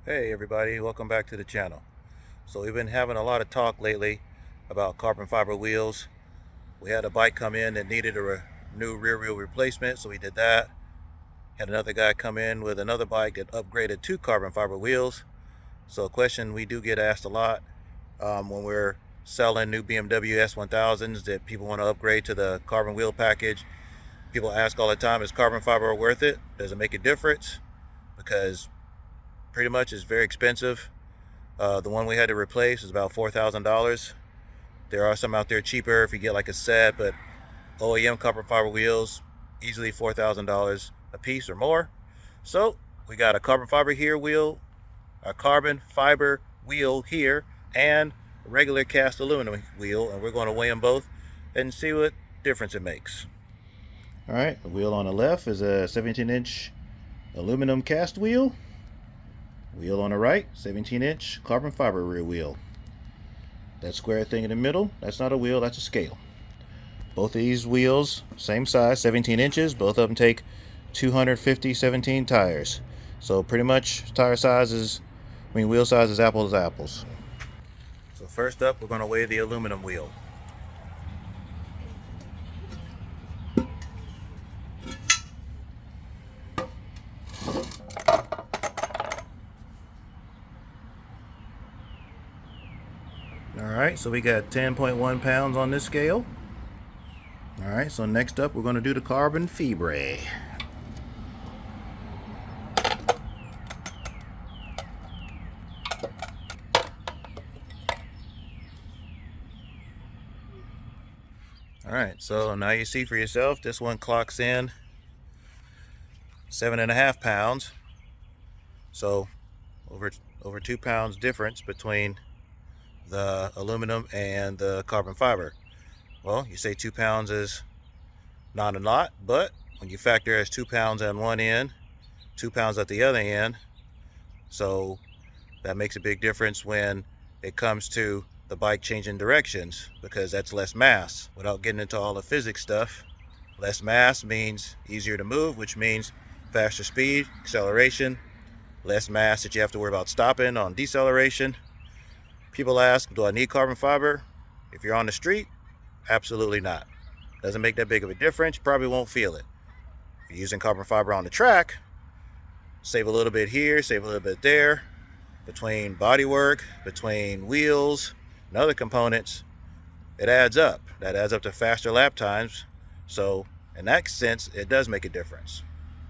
Hey everybody, welcome back to the channel. So we've been having a lot of talk lately about carbon fiber wheels. We had a bike come in that needed a new rear wheel replacement, so we did that. Had another guy come in with another bike that upgraded to carbon fiber wheels. So a question we do get asked a lot when we're selling new BMW S1000s that people want to upgrade to the carbon wheel package. People ask all the time, is carbon fiber worth it? Does it make a difference? Because pretty much it's very expensive. The one we had to replace is about $4,000. There are some out there cheaper if you get like a set, but OEM carbon fiber wheels, easily $4,000 a piece or more. So we got a carbon fiber wheel here, and a regular cast aluminum wheel, and we're going to weigh them both and see what difference it makes. All right, the wheel on the left is a 17-inch aluminum cast wheel. Wheel on the right, 17-inch carbon fiber rear wheel. That square thing in the middle, that's not a wheel, that's a scale. Both of these wheels, same size, 17 inches. Both of them take 250 17 tires. So pretty much wheel size is apples to apples. So first up, we're going to weigh the aluminum wheel. Alright, so we got 10.1 pounds on this scale. Alright, so next up we're going to do the carbon fibre. Alright, so now you see for yourself, this one clocks in 7.5 pounds. So over 2 pounds difference between the aluminum and the carbon fiber. Well, you say 2 pounds is not a lot, but when you factor as 2 pounds on one end, 2 pounds at the other end, so that makes a big difference when it comes to the bike changing directions, because that's less mass. Without getting into all the physics stuff, less mass means easier to move, which means faster speed, acceleration, less mass that you have to worry about stopping on deceleration. People ask, do I need carbon fiber? If you're on the street, absolutely not. Doesn't make that big of a difference. You probably won't feel it. If you're using carbon fiber on the track, save a little bit here, save a little bit there. Between bodywork, between wheels, and other components, it adds up. That adds up to faster lap times. So in that sense, it does make a difference.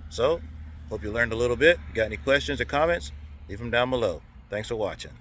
So, hope you learned a little bit. If you got any questions or comments, leave them down below. Thanks for watching.